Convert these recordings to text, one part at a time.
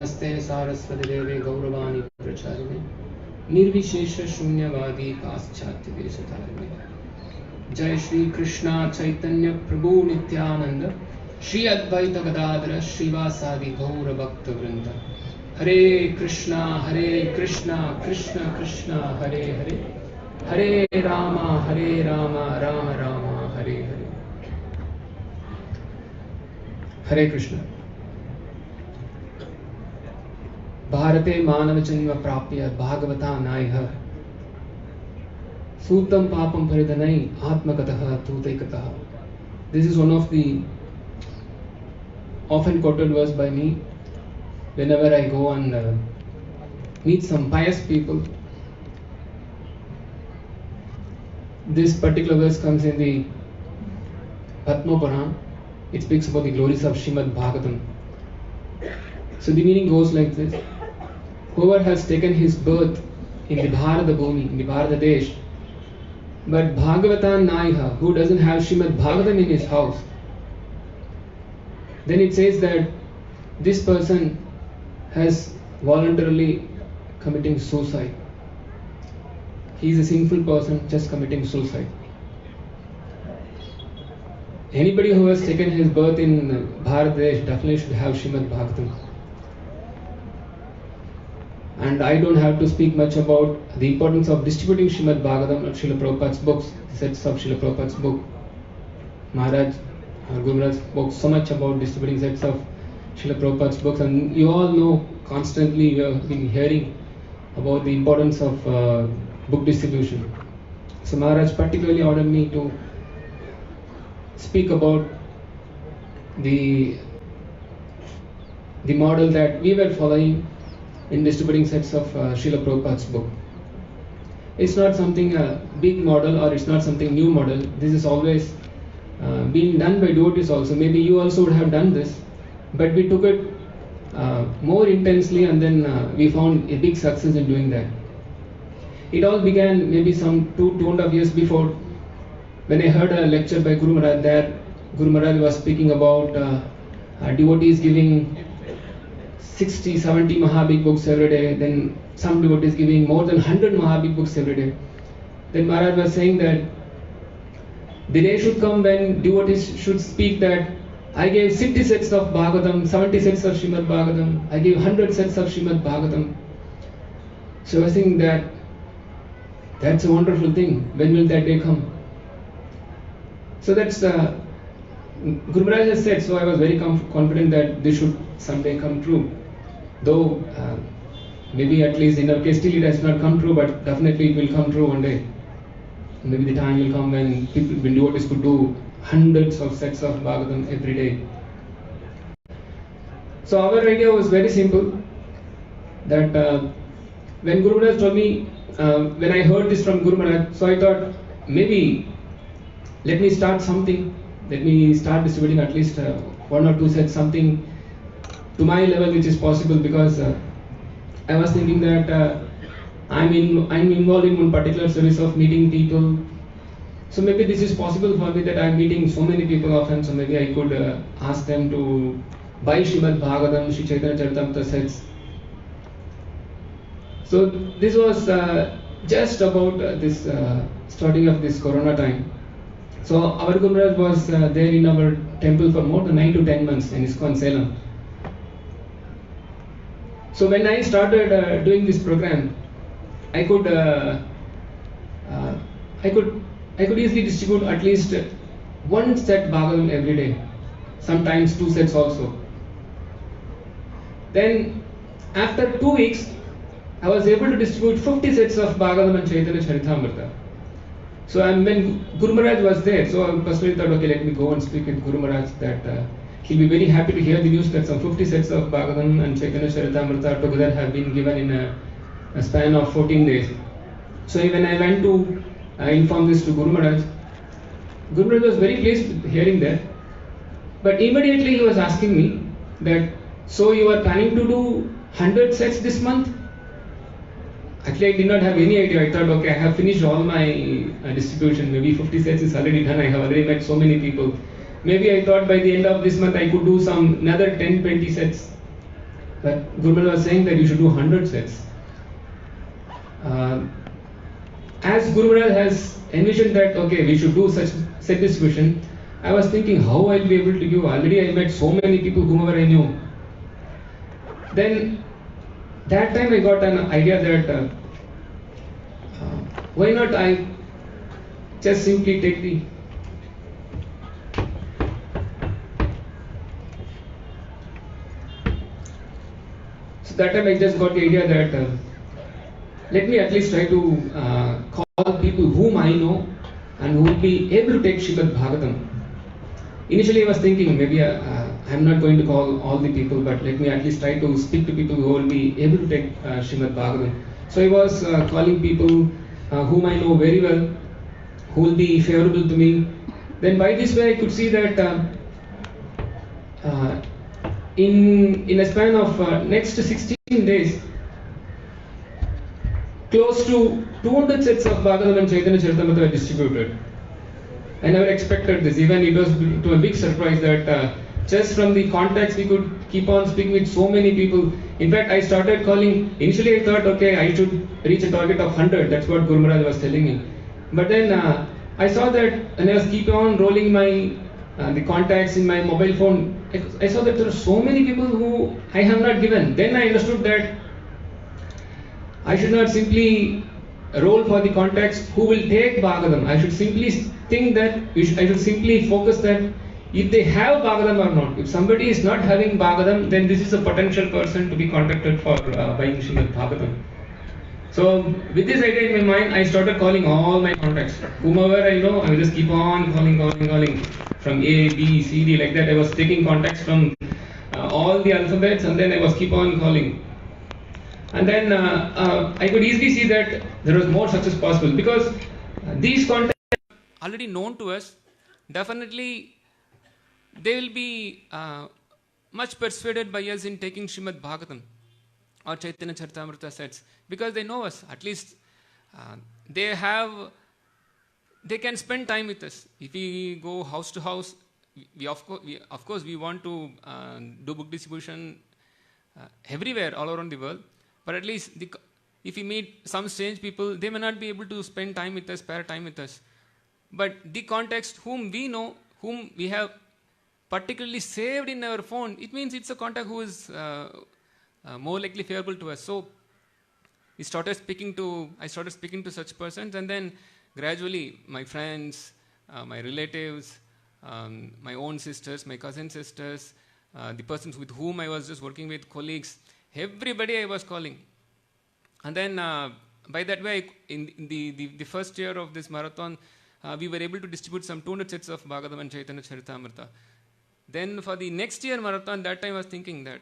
नमस्ते सारस्वती देवे गौरवाणी प्रचारिणे निर्विशेष शून्यवादी पाश्चात्य देशतारिणे। जय श्री कृष्णा चैतन्य प्रभु नित्यानंद श्री अद्वैत गदाधर श्रीवासादि गौर भक्त वृंद। हरे कृष्णा कृष्ण कृष्ण हरे हरे, हरे राम राम राम हरे हरे। हरे कृष्ण। भारते मानव जन्म प्राप्य भागवता नायः सूतं पापं परिधनै आत्मगतः तूतैकतः. This is one of the often quoted verse by me whenever I go and meet some pious people. This particular verse comes in the Padma Purana. It speaks about the glories of Srimad Bhagavatam. So the meaning goes like this: whoever has taken his birth in the Bharata Bhumi, in the Bharata Desh, but Bhagavatam Naiha, who doesn't have Srimad Bhagavatam in his house, then it says that this person has voluntarily committing suicide. He is a sinful person just committing suicide. Anybody who has taken his birth in Bharata Desh definitely should have Srimad Bhagavatam. And I don't have to speak much about the importance of distributing Srimad Bhagavatam or Srila Prabhupada's books, the sets of Srila Prabhupada's book. Maharaj, Guru Maharaj spoke so much about distributing sets of Srila Prabhupada's books, and you all know constantly you have been hearing about the importance of book distribution. So Maharaj particularly ordered me to speak about the model that we were following in distributing sets of Srila Prabhupada's book. It's not something big model, or it's not something new model. This is always being done by devotees also. Maybe you also would have done this, but we took it more intensely, and then we found a big success in doing that. It all began maybe some 2.5 years before, when I heard a lecture by Guru Maharaj that Guru Maharaj was speaking about devotees giving 60-70 Mahabig books every day, then some devotees giving more than 100 Mahabig books every day. Then Maharaj was saying that the day should come when devotees should speak that I gave 60 sets of Bhagavatam, 70 sets of Srimad Bhagavatam, I gave 100 sets of Srimad Bhagavatam. So I was thinking that that's a wonderful thing. When will that day come? So that's Guru Maharaj has said, so I was very confident that this should someday come true. Though maybe at least in our case still it has not come true, but definitely it will come true one day. Maybe the time will come when devotees could do hundreds of sets of Bhagavatam every day. So our idea was very simple, that when Guru Maharaj told me, when I heard this from Guru Maharaj, so I thought maybe let me start something. Let me start distributing at least 1 or 2 sets, something to my level which is possible, because I was thinking that I'm involved in one particular service of meeting people. So maybe this is possible for me, that I'm meeting so many people often, so maybe I could ask them to buy Srimad Bhagavatam, Sri Chaitanya Charitamrita sets. So this was just about this starting of this Corona time. So our Guru Maharaj was there in our temple for more than 9 to 10 months in ISKCON Salem. So when I started doing this program, I could easily distribute at least 1 set Bhagavatam every day, sometimes 2 sets also. Then after 2 weeks, I was able to distribute 50 sets of Bhagavatam and Chaitanya Charitamrita. So when Guru Maharaj was there, so I personally thought, okay, let me go and speak with Guru Maharaj, that he'll be very happy to hear the news that some 50 sets of Bhagavatam and Chaitanya Charitamrita together have been given in a span of 14 days. So when I went to inform this to Guru Maharaj was very pleased with hearing that. But immediately he was asking me that, so you are planning to do 100 sets this month? Actually, I did not have any idea. I thought, okay, I have finished all my distribution. Maybe 50 sets is already done. I have already met so many people. Maybe I thought by the end of this month I could do some another 10-20 sets. But Guru Maharaj was saying that you should do 100 sets. As Guru Maharaj has envisioned that, okay, we should do such set distribution, I was thinking how I'll be able to give. Already I met so many people whomever I knew. Then that time I got an idea that why not I just simply take the so that time I just got the idea that let me at least try to call people whom I know and who will be able to take Srimad Bhagavatam. Initially I was thinking maybe I'm not going to call all the people, but let me at least try to speak to people who will be able to take Srimad Bhagavatam. So I was calling people whom I know very well, who will be favorable to me. Then by this way I could see that in a span of next 16 days, close to 200 sets of Bhagavatam and Chaitanya Charitamrita were distributed. I never expected this. Even it was to a big surprise that just from the contacts we could keep on speaking with so many people. In fact, I started calling. Initially, I thought, okay, I should reach a target of 100. That's what Guru Maharaj was telling me. But then I saw that, and I was keep on rolling my the contacts in my mobile phone. I saw that there are so many people who I have not given. Then I understood that I should not simply roll for the contacts who will take Bhagavatam. I should simply think that I should simply focus that if they have Bhagavatam or not. If somebody is not having Bhagavatam, then this is a potential person to be contacted for buying Srimad Bhagavatam. So with this idea in my mind, I started calling all my contacts. Whomever I know, I will just keep on calling. From A, B, C, D, like that. I was taking contacts from all the alphabets, and then I was keep on calling. And then I could easily see that there was more success possible because these contacts already known to us, definitely they will be much persuaded by us in taking Srimad Bhagavatam or Chaitanya Charitamrita sets because they know us. At least they can spend time with us. If we go house to house, we of course we want to do book distribution everywhere all around the world. But at least if we meet some strange people, they may not be able to spend time with us, spare time with us. But the context whom we know, whom we have particularly saved in our phone, it means it's a contact who is more likely favorable to us. So I started speaking to such persons, and then gradually my friends, my relatives, my own sisters, my cousin sisters, the persons with whom I was just working with, colleagues, everybody I was calling. And then by that way, in the first year of this marathon, we were able to distribute some 200 sets of Bhagavatam and Chaitanya Charitamrita. Then for the next year marathon, that time I was thinking that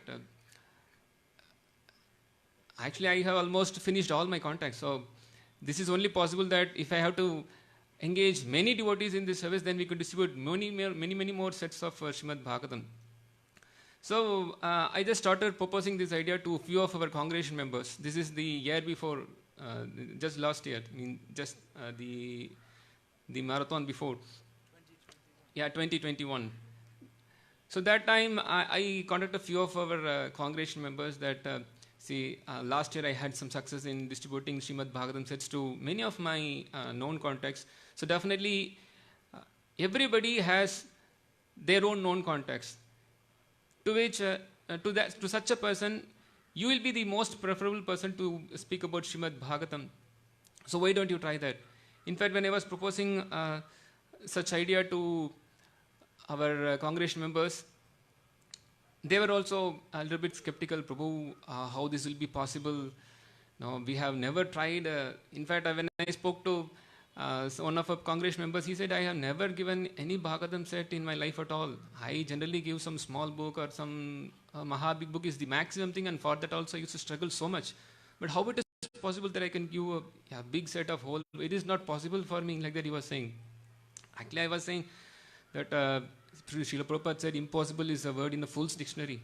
actually I have almost finished all my contacts. So this is only possible that if I have to engage many devotees in this service, then we could distribute many more sets of Srimad Bhagavatam. So I just started proposing this idea to a few of our congregation members. This is the year before, just last year. I mean, just the marathon before. 2021. Yeah, 2021. So that time I contacted a few of our congregation members that last year I had some success in distributing Srimad Bhagavatam sets to many of my known contacts. So definitely everybody has their own known contacts. To which, to such a person, you will be the most preferable person to speak about Srimad Bhagavatam. So why don't you try that? In fact, when I was proposing such idea to our congregation members, they were also a little bit skeptical, Prabhu, how this will be possible. No, we have never tried. In fact, when I spoke to one of our congregation members, he said, I have never given any Bhagavatam set in my life at all. I generally give some small book or some Maha big book is the maximum thing, and for that also I used to struggle so much. But how it is possible that I can give a big set of whole? It is not possible for me, like that he was saying. Actually, I was saying that Srila Prabhupada said impossible is a word in the Fool's dictionary.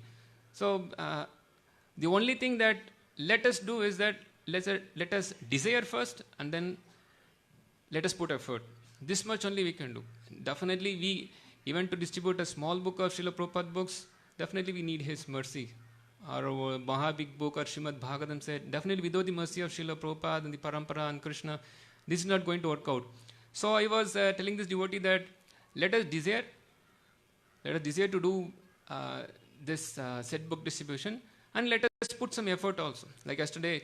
So the only thing that let us do is that let us desire first, and then let us put effort. This much only we can do. Definitely even to distribute a small book of Srila Prabhupada books, definitely we need his mercy. or a Maha big book or Srimad Bhagavatam said, definitely without the mercy of Srila Prabhupada and the Parampara and Krishna, this is not going to work out. So I was telling this devotee that let us desire to do this set book distribution, and let us put some effort also. Like yesterday,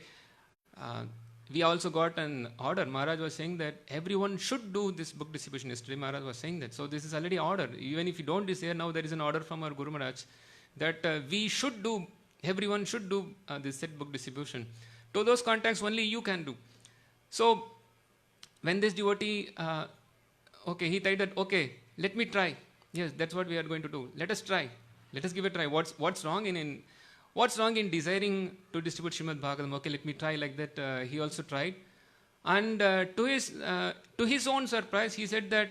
we also got an order. Maharaj was saying that everyone should do this book distribution. Yesterday Maharaj was saying that. So this is already ordered. Even if you don't desire, now there is an order from our Guru Maharaj that everyone should do this set book distribution. To those contacts only you can do. So when this devotee, he thought that, okay, let me try. Yes, that's what we are going to do. Let us try. Let us give it a try. What's wrong in desiring to distribute Srimad Bhagavatam? Okay, let me try like that. He also tried. And to his own surprise, he said that,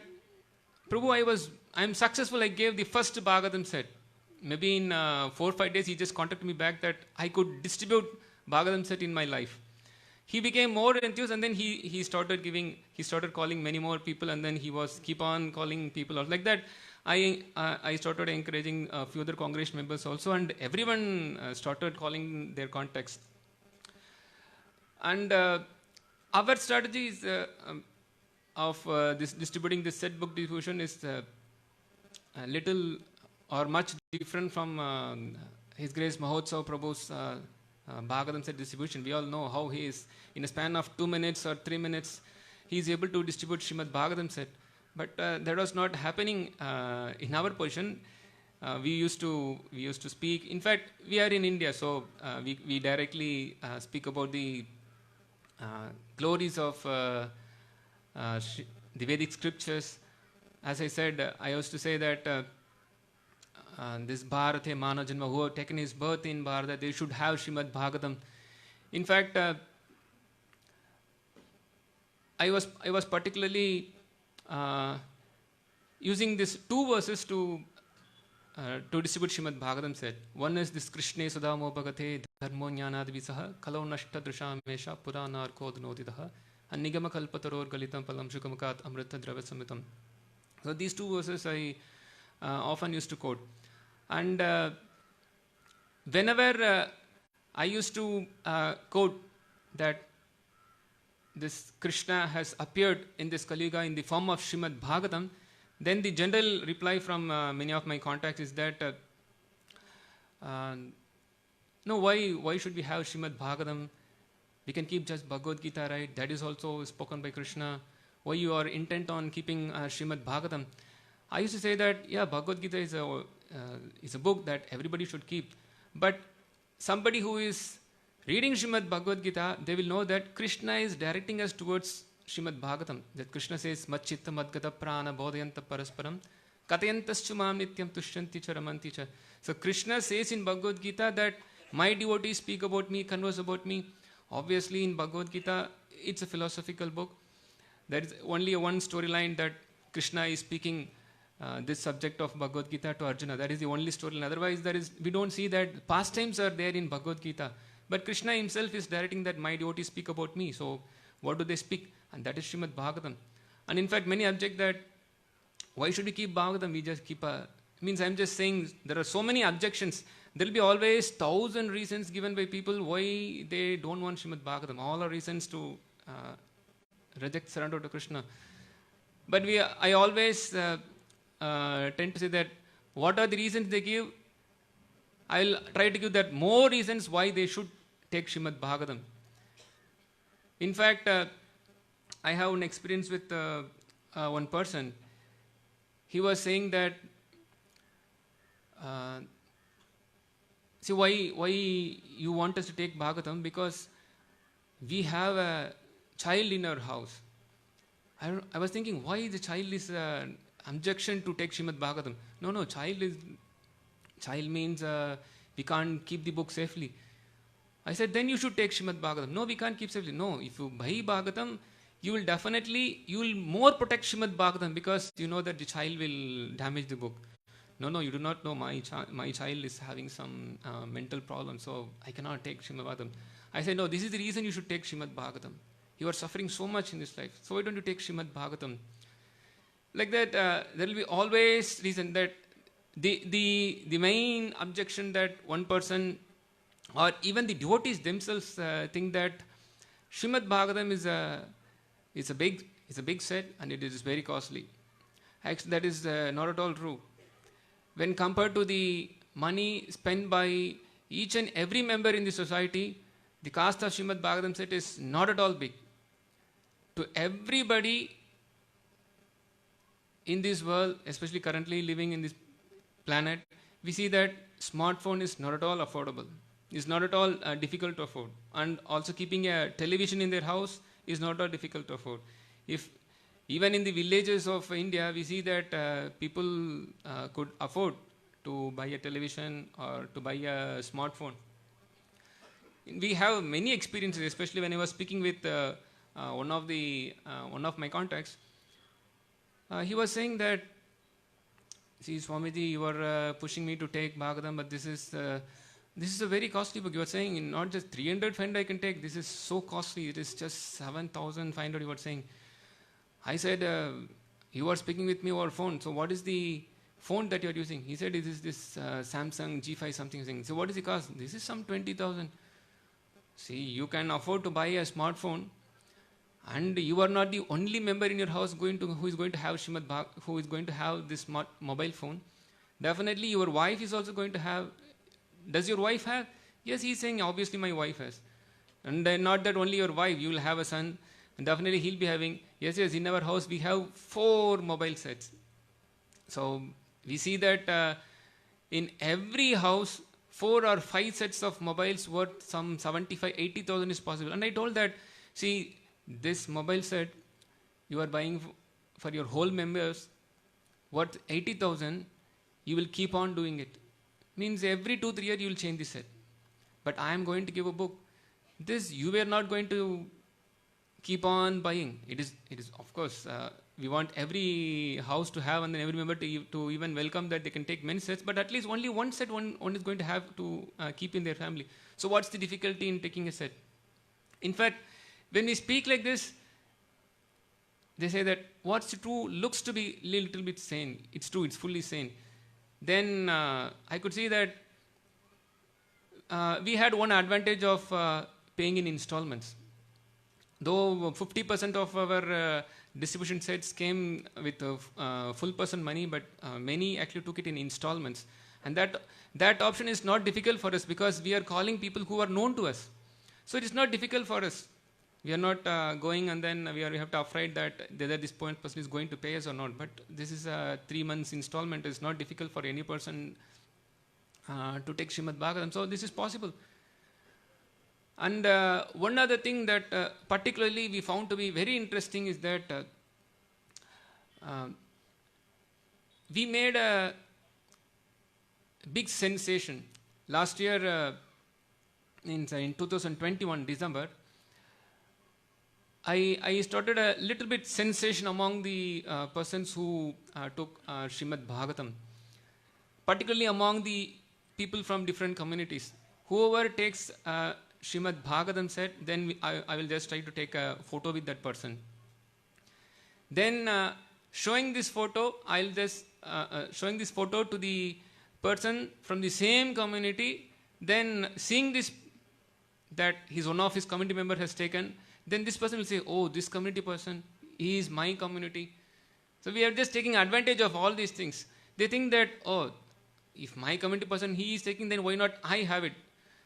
Prabhu, I am successful. I gave the first Bhagavatam set. Maybe in 4 or 5 days, he just contacted me back that I could distribute Bhagavatam set in my life. He became more enthused, and then he started calling many more people, and then he was keep on calling people out like that. I started encouraging a few other congregation members also, and everyone started calling their contacts. And our strategy is of this distributing this set book distribution is a little or much different from His Grace Mahotsav Prabhu's Bhagavatam set distribution. We all know how he is, in a span of 2 minutes or 3 minutes, he is able to distribute Srimad Bhagavatam set. But that was not happening in our position. We used to speak. In fact, we are in India, so we directly speak about the glories of the Vedic scriptures. As I said, I used to say that this Bharate Mano Janma, who have taken his birth in Bharata, they should have Srimad Bhagavatam. In fact, I was particularly using these 2 verses to distribute Srimad Bhagavatam set. One is this Krishne Sudamo Bhagate Dharmo Jnanadvisaha Kalo Nashta Drishamesha Puranar Kodnodidaha and Nigama Kalpataror Galitam Palam Shukamakat Amrita Drava Samitam. So these 2 verses I often used to quote. And whenever I used to quote that this Krishna has appeared in this Kali Yuga in the form of Srimad Bhagavatam, then the general reply from many of my contacts is that no, why should we have Srimad Bhagavatam? We can keep just Bhagavad Gita, right? That is also spoken by Krishna. Why you are intent on keeping Srimad Bhagavatam? I used to say that, yeah, Bhagavad Gita is a book that everybody should keep. But somebody who is reading Srimad Bhagavad Gita, they will know that Krishna is directing us towards Srimad Bhagavatam. That Krishna says, Machchitta Madgata Prana Bodhayanta Parasparam Katayantaschu Mam Nityam Tushyanti Cha Ramanti Cha. So Krishna says in Bhagavad Gita that my devotees speak about me, converse about me. Obviously in Bhagavad Gita, it's a philosophical book. There is only one storyline that Krishna is speaking this subject of Bhagavad Gita to Arjuna. That is the only storyline. Otherwise, we don't see that pastimes are there in Bhagavad Gita. But Krishna himself is directing that my devotees speak about me. So what do they speak? And that is Srimad Bhagavatam. And in fact, many object that why should we keep Bhagavatam? We just keep means I'm just saying there are so many objections. There will be always 1,000 reasons given by people why they don't want Srimad Bhagavatam. All are reasons to reject, surrender to Krishna. But I always tend to say that what are the reasons they give? I'll try to give that more reasons why they should take Srimad Bhagavatam. In fact, I have an experience with one person. He was saying that, see why you want us to take Bhagavatam? Because we have a child in our house. I was thinking, why the child is objection to take Srimad Bhagavatam? No, child means we can't keep the book safely. I said, then you should take Srimad Bhagavatam. No, we can't keep safely. No, if you buy Bhagavatam, you will more protect Srimad Bhagavatam because you know that the child will damage the book. No, you do not know my child is having some mental problem, so I cannot take Srimad Bhagavatam. I said, no, this is the reason you should take Srimad Bhagavatam. You are suffering so much in this life, so why don't you take Srimad Bhagavatam? Like that, there will be always reason that the main objection that one person or even the devotees themselves think that Srimad Bhagavatam is a big set and it is very costly. Actually, that is not at all true. When compared to the money spent by each and every member in the society, the cost of Srimad Bhagavatam set is not at all big. To everybody in this world, especially currently living in this planet, we see that smartphone is not at all affordable. It's not at all difficult to afford. And also keeping a television in their house is not at all difficult to afford. If even in the villages of India, we see that people could afford to buy a television or to buy a smartphone. We have many experiences, especially when I was speaking with one of my contacts. He was saying that, see, Swamiji, you are pushing me to take Bhagavatam, but this is a very costly book. You are saying not just 300 I can take. This is so costly. It is just 7,500. You were saying. I said, you are speaking with me over phone. So what is the phone that you are using? He said, it is this Samsung G5 something. So what is the cost? This is some 20,000. See, you can afford to buy a smartphone, and you are not the only member in your house who is going to have Srimad Bhagavatam, who is going to have this mobile phone. Definitely, your wife is also going to have. Does your wife have? Yes, he is saying, obviously my wife has. And not that only your wife, you will have a son, and definitely he'll be having. Yes, in our house we have 4 mobile sets. So we see that in every house, 4 or 5 sets of mobiles worth some 75,000-80,000 is possible. And I told that, see, this mobile set you are buying for your whole members worth 80,000, you will keep on doing it. Means every 2-3 years you will change the set. But I am going to give a book. This you were not going to keep on buying. It is of course, we want every house to have, and then every member to even welcome that they can take many sets, but at least only one set one is going to have to keep in their family. So what's the difficulty in taking a set? In fact, when we speak like this, they say that what's true looks to be a little bit sane. It's true, it's fully sane. Then I could see that we had one advantage of paying in installments. Though 50% of our distribution sets came with full person money, but many actually took it in installments. And that option is not difficult for us because we are calling people who are known to us. So it is not difficult for us. We are not going and then we have to afraid that whether this person is going to pay us or not. But this is a 3 months installment. It's not difficult for any person to take Srimad Bhagavatam. So this is possible. And one other thing that particularly we found to be very interesting is that we made a big sensation. Last year, in 2021, December, I started a little bit sensation among the persons who took Srimad Bhagavatam, particularly among the people from different communities. Whoever takes Srimad Bhagavatam set, then I will just try to take a photo with that person. Then showing this photo, I'll just showing this photo to the person from the same community. Then seeing this, that one of his community member has taken, then this person will say, oh, this community person, he is my community. So we are just taking advantage of all these things. They think that, oh, if my community person he is taking, then why not I have it?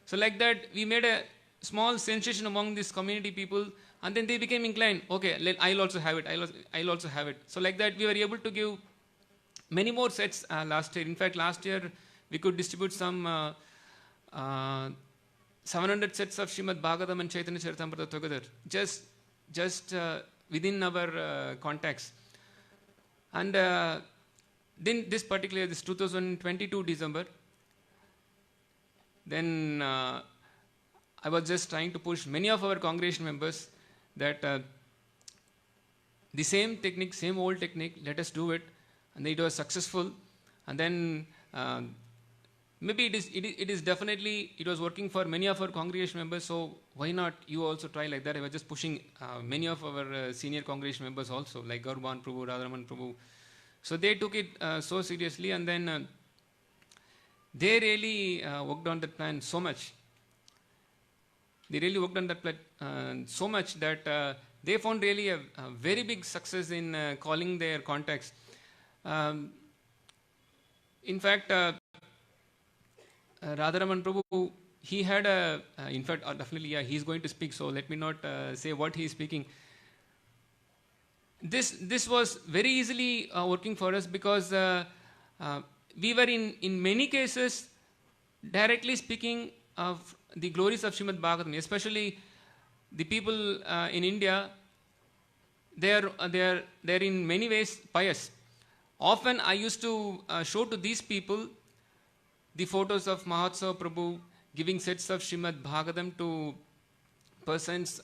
So like that, we made a small sensation among these community people, and then they became inclined, okay, I'll also have it, I'll also have it. So like that, we were able to give many more sets last year. In fact, last year, we could distribute some 700 sets of Srimad Bhagavatam and Chaitanya Charitamrita together, just within our contacts. And then this 2022 December, then I was just trying to push many of our congregation members that the same technique, same old technique, let us do it. And it was successful. And then maybe it is definitely, it was working for many of our congregation members, so why not you also try like that? I was just pushing many of our senior congregation members also, like Gaurban Prabhu, Radharaman Prabhu. So they took it so seriously, and then they really worked on that plan so much. They really worked on that so much that they found really a very big success in calling their contacts. Um, in fact, Radharaman Prabhu, he had in fact, definitely, yeah, he's going to speak, so let me not say what he's speaking. This was very easily working for us because we were in many cases directly speaking of the glories of Srimad Bhagavatam, especially the people in India. They're in many ways pious. Often I used to show to these people the photos of Mahotsav Prabhu giving sets of Srimad Bhagavatam to persons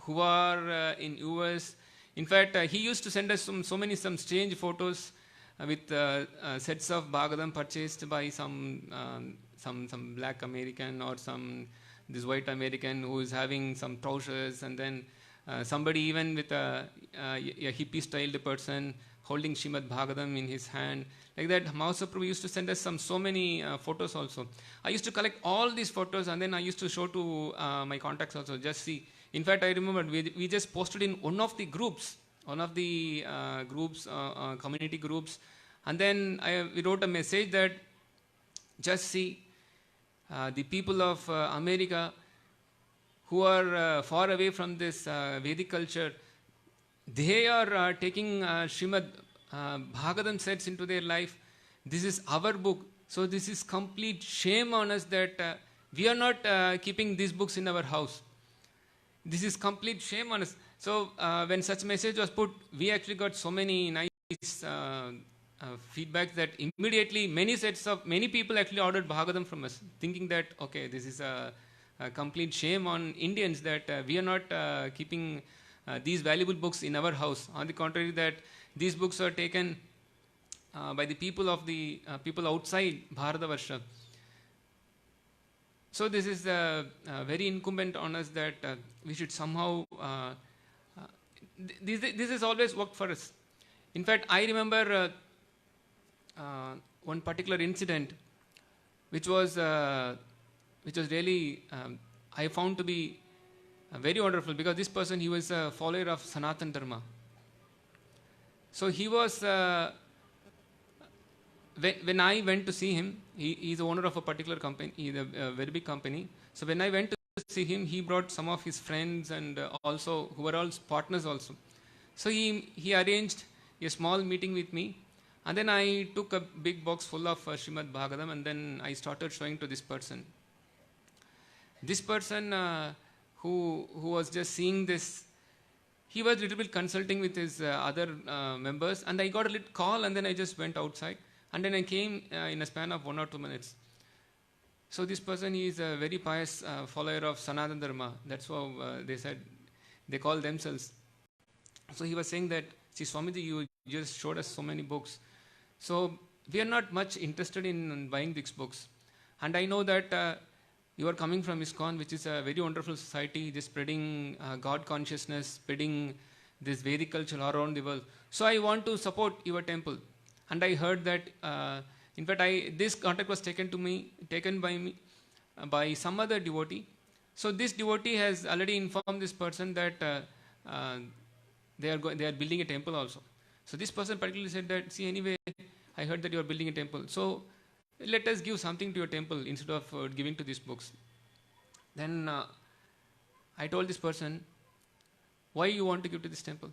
who are in US. In fact, he used to send us some strange photos with sets of Bhagavatam purchased by some black American or this white American who is having some trousers, and then somebody even with a hippie styled person holding Srimad Bhagavatam in his hand. Like that, Mahotsav Prabhu used to send us so many photos also. I used to collect all these photos and then I used to show to my contacts also, just see. In fact, I remember we just posted in one of the community groups, and then we wrote a message that just see the people of America who are far away from this Vedic culture, they are taking Srimad Bhagavatam sets into their life. This is our book. So this is complete shame on us that we are not keeping these books in our house. This is complete shame on us. So when such message was put, we actually got so many nice feedback that immediately many people actually ordered Bhagavatam from us, thinking that, okay, this is a complete shame on Indians that we are not keeping these valuable books in our house. On the contrary, that these books are taken by the people of the people outside Bharatavarsha. So this is very incumbent on us that we should somehow. This has always worked for us. In fact, I remember one particular incident, which was really I found to be very wonderful, because this person, he was a follower of Sanatana Dharma. So he was when I went to see him, he's the owner of a particular company, he's a very big company. So when I went to see him, he brought some of his friends and also who were all partners also. So he arranged a small meeting with me, and then I took a big box full of Srimad Bhagavatam, and then I started showing to this person. This person who was just seeing this, he was a little bit consulting with his other members, and I got a little call, and then I just went outside, and then I came in a span of 1 or 2 minutes. So this person, he is a very pious follower of Sanatana Dharma. That's how they said, they call themselves. So he was saying that, see, Swamiji, you just showed us so many books. So we are not much interested in buying these books. And I know that you are coming from ISKCON, which is a very wonderful society, just spreading God consciousness, spreading this Vedic culture all around the world. So I want to support your temple. And I heard that, in fact, this contact was taken by me by some other devotee. So this devotee has already informed this person that they are building a temple also. So this person particularly said that, see, anyway, I heard that you are building a temple. So let us give something to your temple instead of giving to these books. Then I told this person, why you want to give to this temple?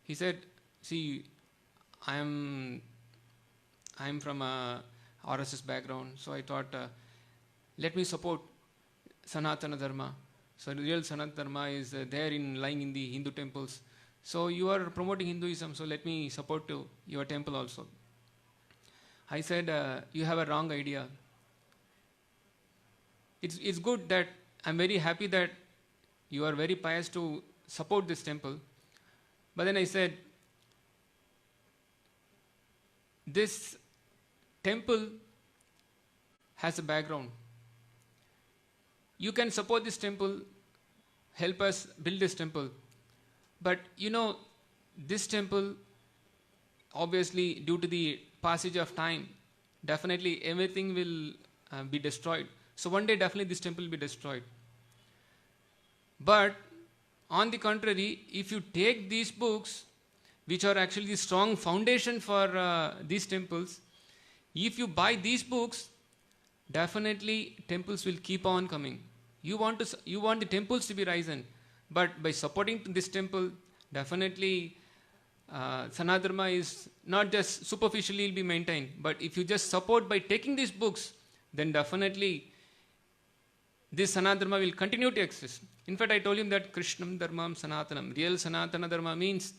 He said, see, I am from a RSS background, so I thought, let me support Sanatana Dharma. So the real Sanatana Dharma is lying in the Hindu temples. So you are promoting Hinduism, so let me support your temple also. I said, you have a wrong idea. It's good that I'm very happy that you are very pious to support this temple. But then I said, this temple has a background. You can support this temple, help us build this temple. But you know, this temple, obviously, due to the passage of time, definitely everything will be destroyed. So one day, definitely this temple will be destroyed. But on the contrary, if you take these books, which are actually the strong foundation for these temples, if you buy these books, definitely temples will keep on coming. You want the temples to be risen, but by supporting this temple, definitely Sanadharma is not just superficially will be maintained, but if you just support by taking these books, then definitely this Sanadharma will continue to exist. In fact, I told him that Krishnam Dharmam Sanatanam, real Sanatana Dharma means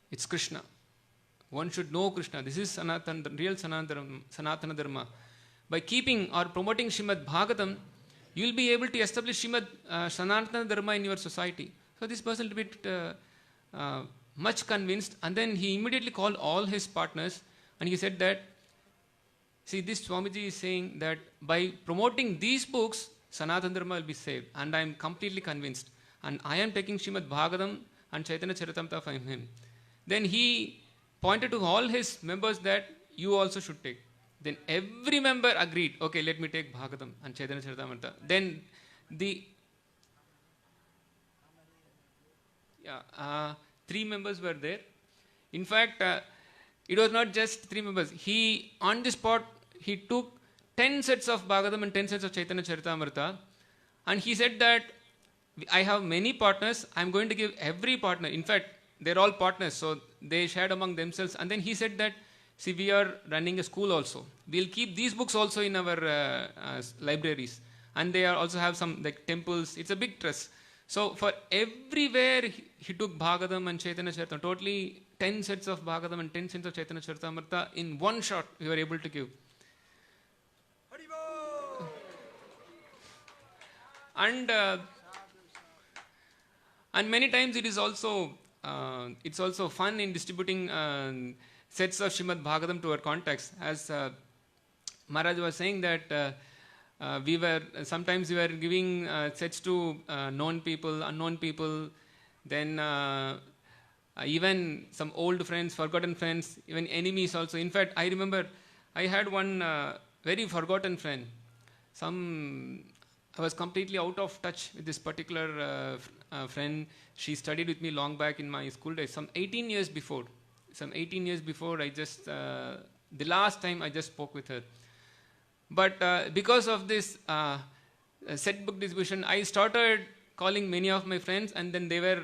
it's Krishna. One should know Krishna. This is real Sanatana Dharma. By keeping or promoting Srimad Bhagavatam, you will be able to establish Srimad Sanatana Dharma in your society. So this person a bit much convinced, and then he immediately called all his partners and he said that, see, this Swamiji is saying that by promoting these books, Sanatana Dharma will be saved, and I am completely convinced. And I am taking Srimad Bhagavatam and Chaitanya Charitamrita from him. Then he pointed to all his members that you also should take. Then every member agreed, okay, let me take Bhagavatam and Chaitanya Charitamrita. Then the 3 members were there. In fact, it was not just 3 members. He, on the spot, he took 10 sets of Bhagavatam and 10 sets of Chaitanya Charitamrita, and he said that I have many partners, I am going to give every partner. In fact, they're all partners, so they shared among themselves. And then he said that, see, we are running a school also. We'll keep these books also in our libraries. And they are also have some like temples. It's a big trust. So for everywhere he took Bhagavatam and Chaitanya Charitamrita, totally 10 sets of Bhagavatam and 10 sets of Chaitanya Charitamrita in one shot we were able to give. And many times it is also it's also fun in distributing sets of Srimad Bhagavatam to our contacts. As Maharaj was saying that sometimes we were giving sets to known people, unknown people, then even some old friends, forgotten friends, even enemies also. In fact, I remember I had one very forgotten friend. I was completely out of touch with this particular friend. She studied with me long back in my school days, some 18 years before. I just, the last time I just spoke with her. But because of this set book distribution, I started calling many of my friends, and then they were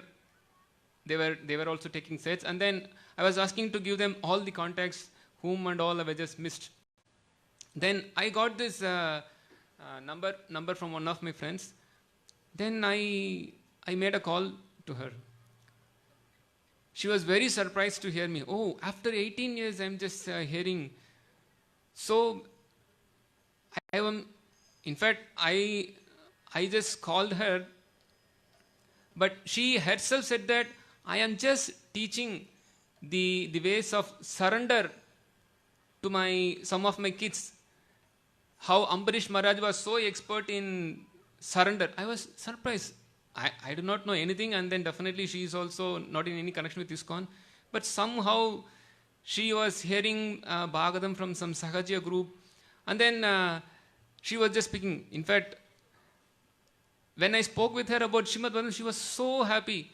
also taking sets. And then I was asking to give them all the contacts, whom and all I just missed. Then I got this number from one of my friends. Then I made a call to her. She was very surprised to hear me. Oh, after 18 years, I'm just hearing. So, in fact, I just called her, but she herself said that I am just teaching the ways of surrender to some of my kids. How Ambarish Maharaj was so expert in surrender. I was surprised. I do not know anything, and then definitely she is also not in any connection with ISKCON. But somehow she was hearing Bhagavatam from some Sahajiya group, and then she was just speaking. In fact, when I spoke with her about Srimad Bhagavatam, she was so happy.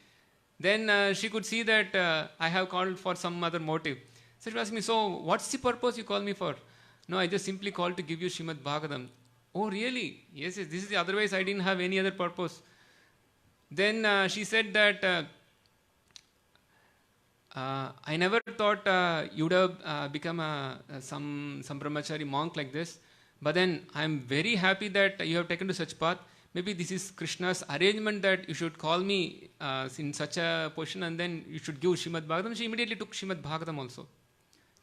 Then she could see that I have called for some other motive. So she asked me, so what's the purpose you call me for? No, I just simply called to give you Srimad Bhagavatam. Oh, really? Yes, this is the otherwise I didn't have any other purpose. Then she said that I never thought you would have become some brahmachari monk like this. But then I am very happy that you have taken to such path. Maybe this is Krishna's arrangement that you should call me in such a position, and then you should give Srimad Bhagavatam. She immediately took Srimad Bhagavatam also.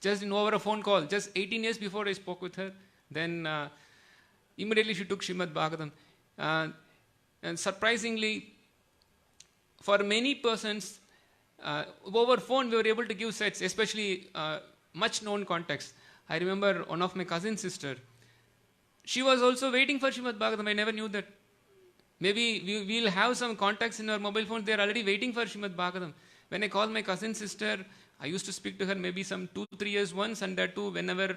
Just over a phone call, just 18 years before I spoke with her. Then immediately she took Srimad Bhagavatam. And surprisingly, for many persons, over phone we were able to give sets, especially much known contacts. I remember one of my cousin's sister. She was also waiting for Srimad Bhagavatam. I never knew that. Maybe we'll have some contacts in our mobile phone. They are already waiting for Srimad Bhagavatam. When I call my cousin's sister, I used to speak to her maybe some 2-3 years once, and that too whenever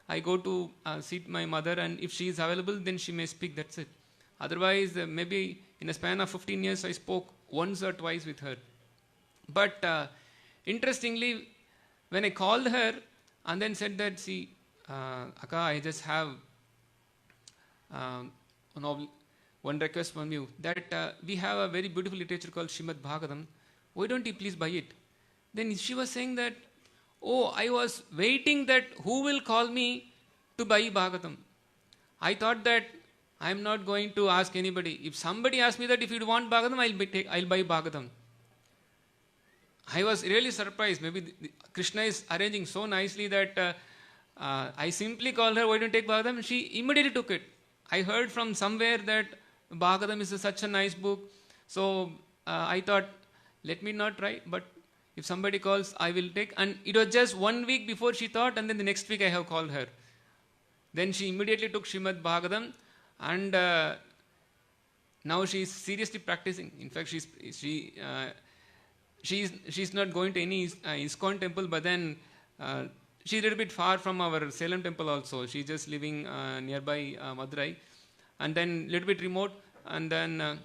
I go to see my mother, and if she is available, then she may speak. That's it. Otherwise, maybe In a span of 15 years, I spoke once or twice with her. But interestingly, when I called her and then said that, see, Akka, I just have one request from you, that we have a very beautiful literature called Srimad Bhagavatam. Why don't you please buy it? Then she was saying that, oh, I was waiting that who will call me to buy Bhagavatam. I thought that I am not going to ask anybody. If somebody asks me that if you want Bhagavatam, I'll buy Bhagavatam. I was really surprised. Maybe Krishna is arranging so nicely that I simply called her, why don't you take Bhagavatam? She immediately took it. I heard from somewhere that Bhagavatam is such a nice book. So I thought, let me not try, but if somebody calls, I will take. And it was just 1 week before she thought, and then the next week I have called her. Then she immediately took Srimad Bhagavatam, and now she is seriously practicing. In fact, she's not going to any ISKCON temple, but then she's a little bit far from our Salem temple also. She's just living nearby Madurai, and then a little bit remote, and then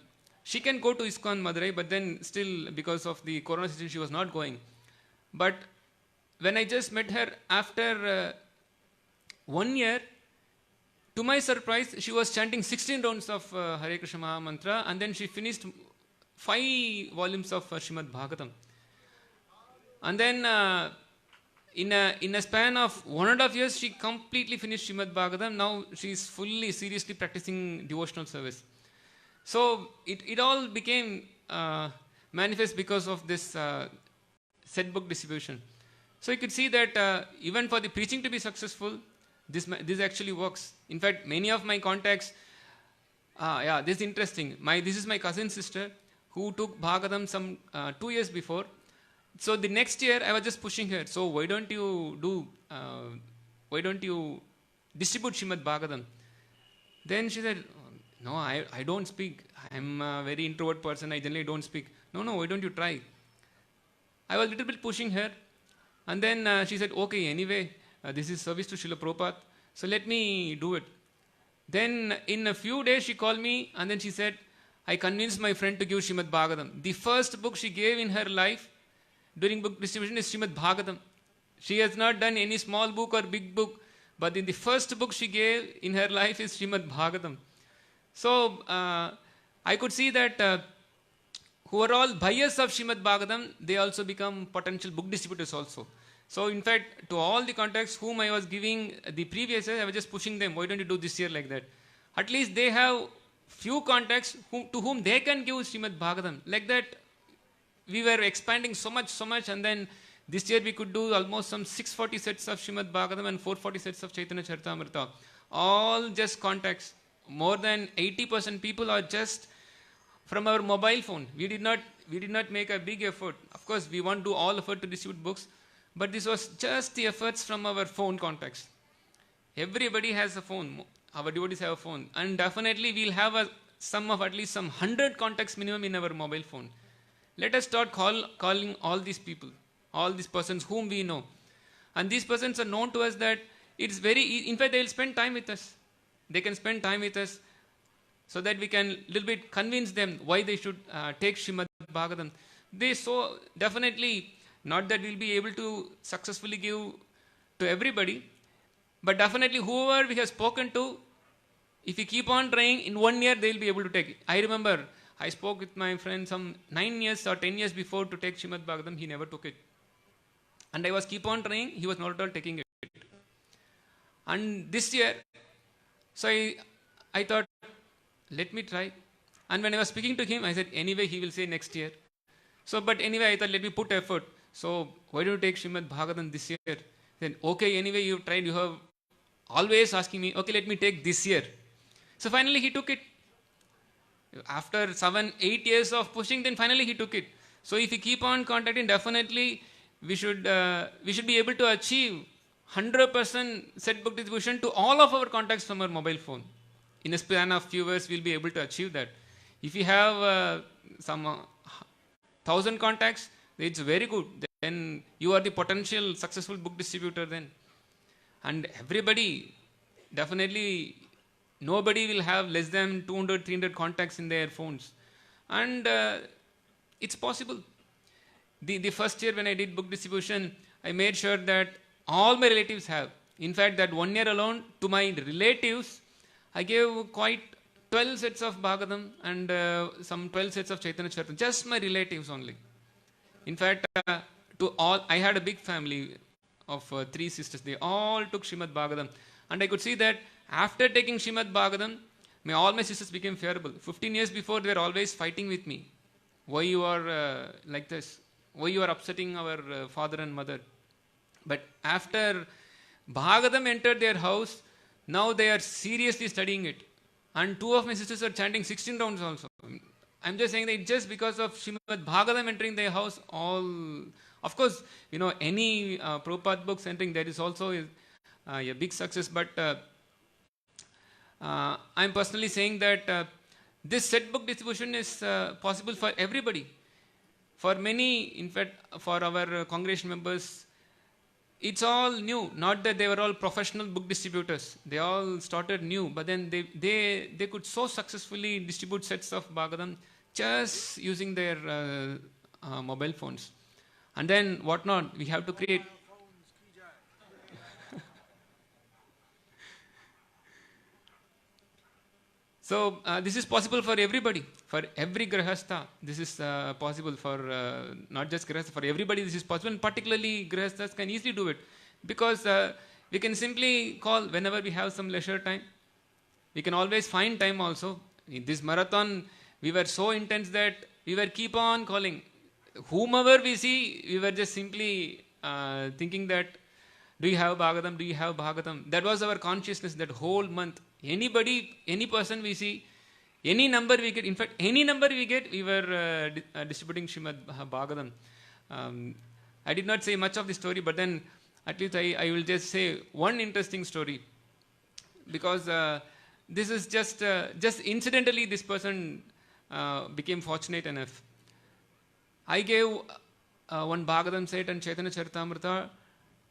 she can go to ISKCON Madurai, but then still because of the corona situation she was not going. But when I just met her after 1 year, to my surprise, she was chanting 16 rounds of Hare Krishna Maha Mantra, and then she finished 5 volumes of Srimad Bhagavatam. And then in a span of 1.5 years, she completely finished Srimad Bhagavatam. Now she is fully, seriously practicing devotional service. So it all became manifest because of this set book distribution. So you could see that even for the preaching to be successful, this actually works. In fact, many of my contacts, this is interesting. This is my cousin sister who took Bhagavatam some 2 years before. So the next year I was just pushing her. So why don't you distribute Srimad Bhagavatam? Then she said, no, I don't speak. I'm a very introvert person. I generally don't speak. No, why don't you try? I was a little bit pushing her. And then she said, okay, anyway, this is service to Srila Prabhupada. So let me do it. Then in a few days she called me and then she said, I convinced my friend to give Srimad Bhagavatam. The first book she gave in her life during book distribution is Srimad Bhagavatam. She has not done any small book or big book, but in the first book she gave in her life is Srimad Bhagavatam. So I could see that who are all buyers of Srimad Bhagavatam, they also become potential book distributors also. So in fact, to all the contacts whom I was giving the previous year, I was just pushing them, why don't you do this year like that? At least they have few contacts to whom they can give Srimad Bhagavatam. Like that, we were expanding so much, and then this year we could do almost some 640 sets of Srimad Bhagavatam and 440 sets of Chaitanya Charitamrita. All just contacts. More than 80% people are just from our mobile phone. We did not make a big effort. Of course, we want to do all effort to distribute books, but this was just the efforts from our phone contacts. Everybody has a phone. Our devotees have a phone, and definitely we'll have a sum of at least some 100 contacts minimum in our mobile phone. Let us start calling all these people, all these persons whom we know, and these persons are known to us that it's very easy. In fact, they will spend time with us. They can spend time with us so that we can little bit convince them why they should take Srimad Bhagavatam. They so definitely, not that we'll be able to successfully give to everybody, but definitely whoever we have spoken to, if we keep on trying, in 1 year they will be able to take it. I remember I spoke with my friend some 9 years or 10 years before to take Srimad Bhagavatam. He never took it. And I was keep on trying, he was not at all taking it. And this year, so I thought, let me try. And when I was speaking to him, I said, anyway, he will say next year. So, but anyway, I thought, let me put effort. So, why don't you take Srimad Bhagavatam this year? Then, okay, anyway, you've tried, you have always asking me, okay, let me take this year. So, finally, he took it. After 7-8 years of pushing, then finally he took it. So, if we keep on contacting, definitely we should be able to achieve 100% set book distribution to all of our contacts from our mobile phone. In a span of few years, we'll be able to achieve that. If you have some 1,000 contacts, it's very good. Then you are the potential successful book distributor then. And everybody, definitely, nobody will have less than 200, 300 contacts in their phones. And it's possible. The first year when I did book distribution, I made sure that all my relatives have. In fact, that 1 year alone, to my relatives, I gave quite 12 sets of Bhagavatam and some 12 sets of Chaitanya Charitamrita. Just my relatives only. In fact, to all, I had a big family of 3 sisters. They all took Srimad Bhagavatam. And I could see that after taking Srimad Bhagavatam, all my sisters became favorable. 15 years before, they were always fighting with me. Why you are like this? Why you are upsetting our father and mother? But after Bhagavatam entered their house, now they are seriously studying it. And 2 of my sisters are chanting 16 rounds also. I'm just saying that just because of Srimad Bhagavatam entering their house, all, of course, any Prabhupada books entering, that is also a big success. But I'm personally saying that this set book distribution is possible for everybody. For many, in fact, for our congregation members, it's all new. Not that they were all professional book distributors. They all started new, but then they could so successfully distribute sets of Bhagavatam just using their mobile phones. And then what not? We have to create. So this is possible for everybody, for every grahastha. This is possible for not just grahastha, for everybody this is possible, and particularly grahasthas can easily do it, because we can simply call whenever we have some leisure time. We can always find time also. In this marathon, we were so intense that we were keep on calling. Whomever we see, we were just simply thinking that, do you have Bhagavatam? Do you have Bhagavatam? That was our consciousness that whole month. Anybody, any person we see, any number we get, in fact, any number we get, we were distributing Srimad Bhagavatam. I did not say much of the story, but then at least I will just say one interesting story. Because this is just incidentally this person became fortunate enough. I gave one Bhagavatam set and Chaitanya Charitamrita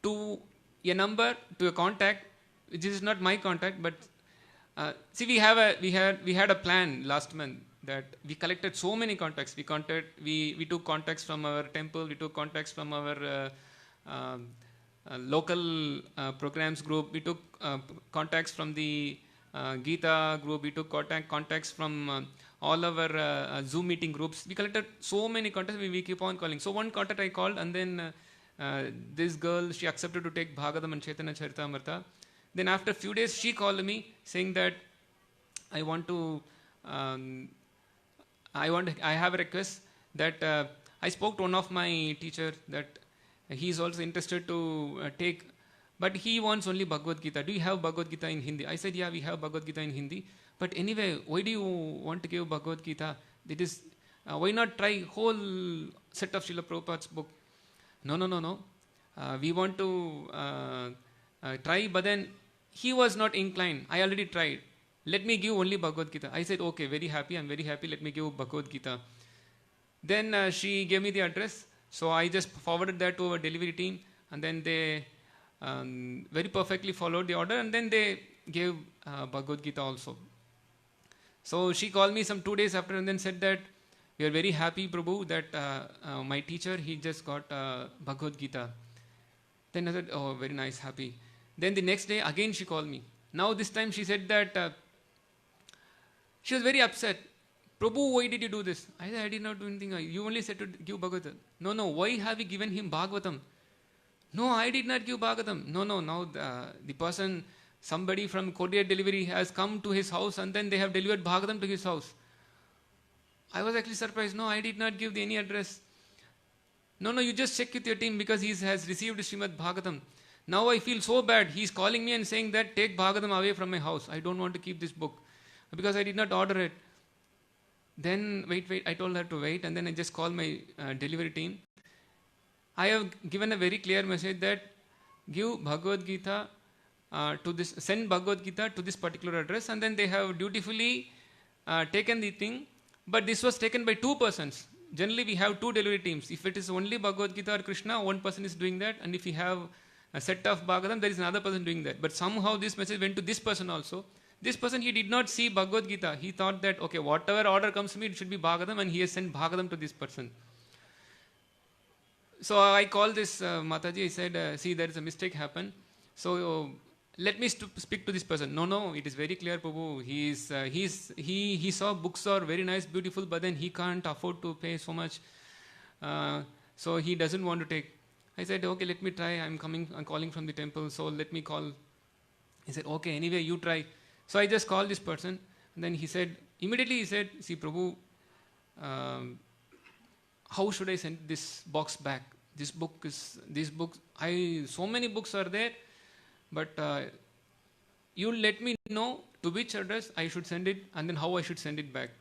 to a number, to a contact. This is not my contact, but see, we had a plan last month that we collected so many contacts. We took contacts from our temple. We took contacts from our local programs group. We took contacts from the Gita group. We took contacts from all our Zoom meeting groups. We collected so many contacts. We keep on calling. So one contact I called, and then this girl, she accepted to take Bhagavatam and Chaitanya Charitamrita. Then after a few days, she called me saying that I have a request that I spoke to one of my teacher that he is also interested to take, but he wants only Bhagavad Gita. Do you have Bhagavad Gita in Hindi? I said, yeah, we have Bhagavad Gita in Hindi. But anyway, why do you want to give Bhagavad Gita? It is, why not try whole set of Srila Prabhupada's book? No. We want to try, but then he was not inclined. I already tried. Let me give only Bhagavad Gita. I said, okay, very happy. I'm very happy. Let me give Bhagavad Gita. Then she gave me the address. So I just forwarded that to our delivery team. And then they very perfectly followed the order. And then they gave Bhagavad Gita also. So she called me some 2 days after and then said that, we are very happy, Prabhu, that my teacher, he just got Bhagavad Gita. Then I said, oh, very nice, happy. Then the next day, again she called me. Now this time she said that she was very upset. Prabhu, why did you do this? I said, I did not do anything. You only said to give Bhagavatam. No, why have you given him Bhagavatam? No, I did not give Bhagavatam. No, now the person, somebody from courier delivery has come to his house and then they have delivered Bhagavatam to his house. I was actually surprised. No, I did not give any address. No, you just check with your team because he has received Srimad Bhagavatam. Now I feel so bad. He is calling me and saying that take Bhagavatam away from my house. I don't want to keep this book because I did not order it. Then wait. I told her to wait, and then I just called my delivery team. I have given a very clear message that give Bhagavad Gita send Bhagavad Gita to this particular address, and then they have dutifully taken the thing. But this was taken by 2 persons. Generally, we have 2 delivery teams. If it is only Bhagavad Gita or Krishna, one person is doing that, and if we have a set of Bhagavatam, there is another person doing that. But somehow this message went to this person also. This person, he did not see Bhagavad Gita. He thought that, okay, whatever order comes to me, it should be Bhagavatam, and he has sent Bhagavatam to this person. So I called this Mataji. I said, see, there is a mistake happened. So let me speak to this person. No, it is very clear, Prabhu. He saw books are very nice, beautiful, but then he can't afford to pay so much. So he doesn't want to take. I said, okay, let me try. I'm calling from the temple, so let me call. He said, okay, anyway, you try. So I just called this person, and then immediately he said, see, Prabhu, how should I send this box back? So many books are there, but you let me know to which address I should send it, and then how I should send it back.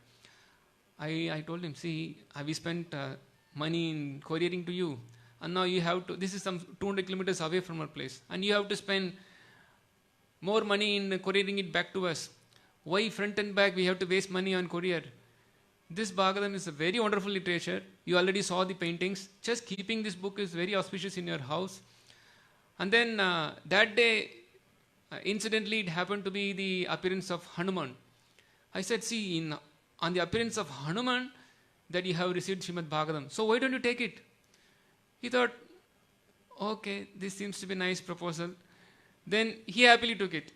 I told him, see, we spent money in couriering to you, and now you have to, this is some 200 kilometers away from our place, and you have to spend more money in couriering it back to us. Why front and back we have to waste money on courier? This Bhagavatam is a very wonderful literature. You already saw the paintings. Just keeping this book is very auspicious in your house. And then that day, incidentally, it happened to be the appearance of Hanuman. I said, see, on the appearance of Hanuman, that you have received Srimad Bhagavatam. So why don't you take it? He thought, okay, this seems to be a nice proposal. Then he happily took it.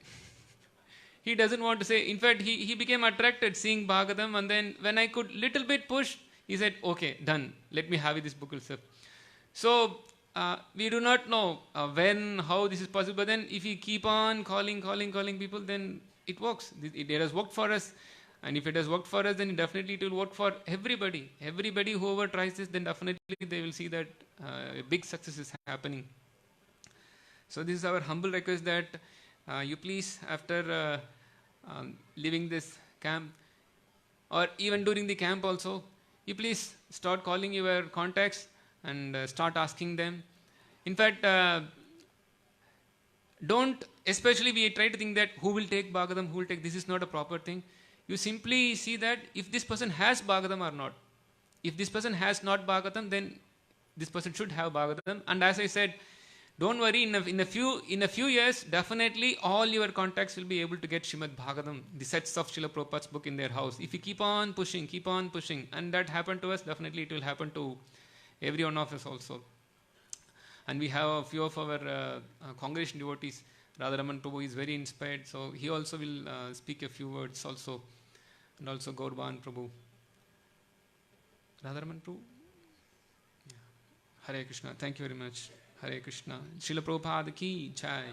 He doesn't want to say, in fact, he became attracted seeing Bhagavatam, and then when I could little bit push, he said, okay, done, let me have this book itself. So, we do not know when, how this is possible, but then if we keep on calling people, then it works. It has worked for us, and if it has worked for us, then definitely it will work for everybody. Everybody, whoever tries this, then definitely they will see that a big success is happening. So this is our humble request that you please, after leaving this camp, or even during the camp also, you please start calling your contacts and start asking them. In fact, don't, especially we try to think that who will take Bhagavatam, who will take, this is not a proper thing. You simply see that if this person has Bhagavatam or not. If this person has not Bhagavatam, then this person should have Bhagavatam. And as I said, don't worry, in a few years, definitely all your contacts will be able to get Srimad Bhagavatam, the sets of Srila Prabhupada's book in their house. If you keep on pushing, and that happened to us, definitely it will happen to every one of us also. And we have a few of our congregation devotees. Radharaman Prabhu is very inspired, so he also will speak a few words also. And also Gaurban Prabhu. Radharaman Prabhu? Yeah. Hare Krishna. Thank you very much. Hare Krishna. Srila Prabhupada ki jai.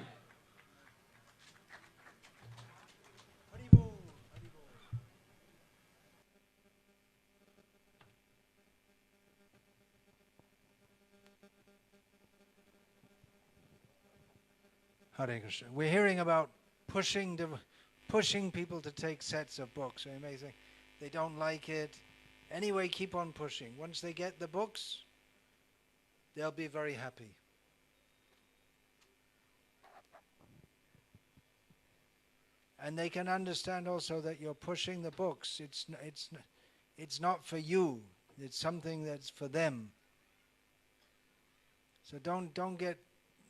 Hare Krishna. We're hearing about pushing people to take sets of books. Amazing. They don't like it. Anyway, keep on pushing. Once they get the books, they'll be very happy. And they can understand also that you're pushing the books. It's not for you. It's something that's for them. So don't get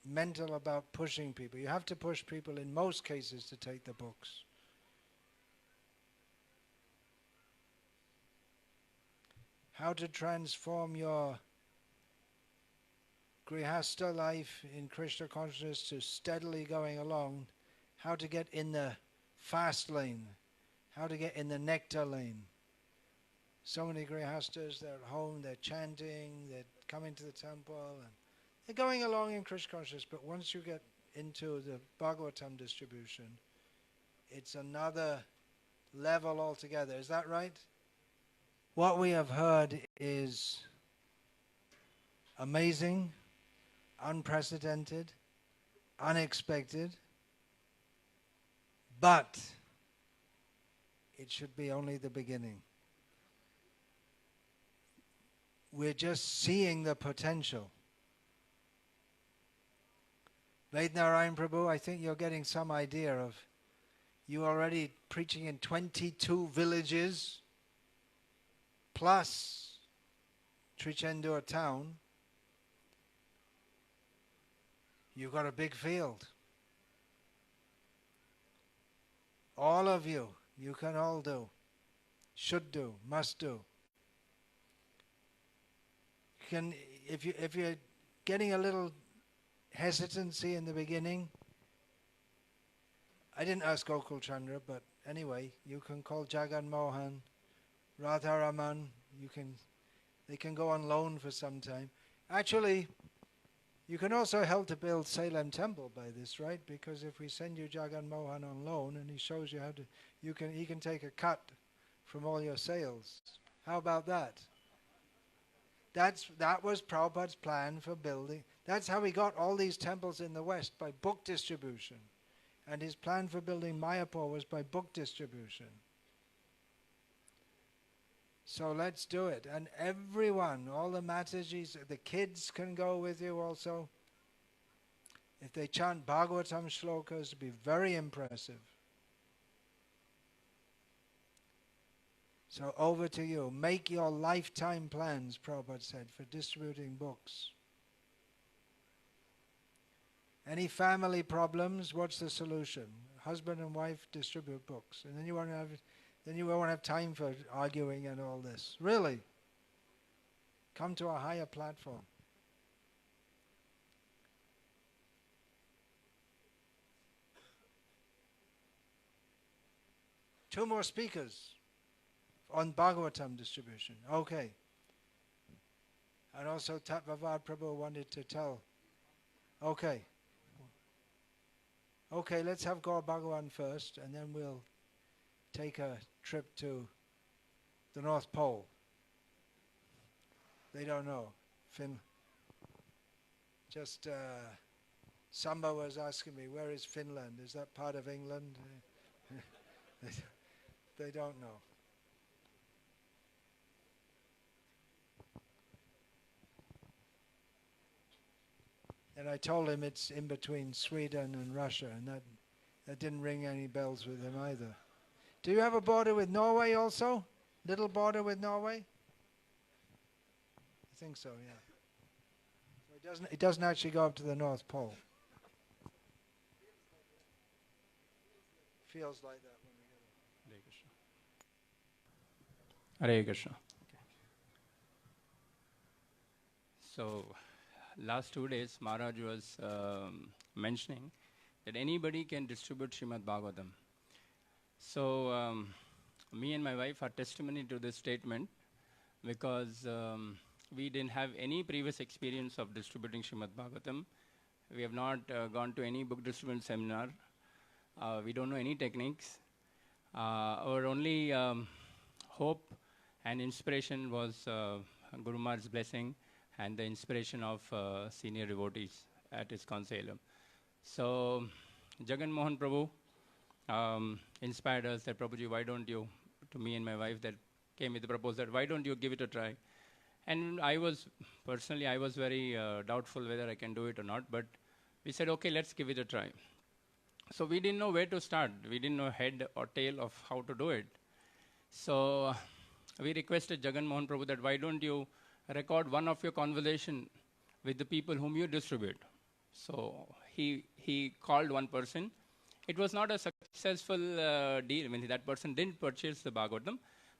mental about pushing people. You have to push people in most cases to take the books. How to transform your Grihastha life in Krishna consciousness to steadily going along. How to get in the fast lane. How to get in the nectar lane. So many Grihasthas, they're at home, they're chanting, they're coming to the temple, and they're going along in Krishna consciousness, but once you get into the Bhagavatam distribution, it's another level altogether. Is that right? What we have heard is amazing, unprecedented, unexpected, but it should be only the beginning. We're just seeing the potential. Vednarayan Prabhu, I think you're getting some idea of, you already preaching in 22 villages, plus Trichendur town. You've got a big field. All of you can all do, should do, must do. If you're getting a little hesitancy in the beginning, I didn't ask Gokul Chandra, but anyway, you can call Jagan Mohan, Radharaman. They can go on loan for some time. Actually, you can also help to build Salem Temple by this, right? Because if we send you Jagan Mohan on loan and he shows you how to, he can take a cut from all your sales. How about that? That was Prabhupada's plan for building. That's how he got all these temples in the West, by book distribution. And his plan for building Mayapur was by book distribution. So let's do it. And everyone, all the Matajis, the kids can go with you also. If they chant Bhagavatam shlokas, it'll be very impressive. So over to you. Make your lifetime plans, Prabhupada said, for distributing books. Any family problems, what's the solution? Husband and wife distribute books. And then you won't have time for arguing and all this. Really. Come to a higher platform. Two more speakers on Bhagavatam distribution. Okay. And also Tatvavad Prabhu wanted to tell. Okay. Okay, let's have Gaur Bhagavan first, and then we'll take a trip to the North Pole. They don't know. Samba was asking me, where is Finland? Is that part of England? They don't know. And I told him it's in between Sweden and Russia, and that didn't ring any bells with him either. Do you have a border with Norway also? Little border with Norway? I think so, yeah. So it doesn't actually go up to the North Pole. Feels like that when we get it. Hare Krishna. Okay. So, last 2 days, Maharaj was mentioning that anybody can distribute Srimad Bhagavatam. So, me and my wife are testimony to this statement because we didn't have any previous experience of distributing Srimad Bhagavatam. We have not gone to any book distribution seminar. We don't know any techniques. Our only hope and inspiration was Guru Maharaj's blessing and the inspiration of senior devotees at ISKCON Salem. So, Jagan Mohan Prabhu inspired us that, Prabhuji, why don't you, to me and my wife, that came with the proposal, that why don't you give it a try? And I was very doubtful whether I can do it or not, but we said, okay, let's give it a try. So we didn't know where to start. We didn't know head or tail of how to do it. So we requested Jagan Mohan Prabhu that why don't you record one of your conversation with the people whom you distribute. So he called one person. It was not a successful deal. I mean, that person didn't purchase the Bhagavatam,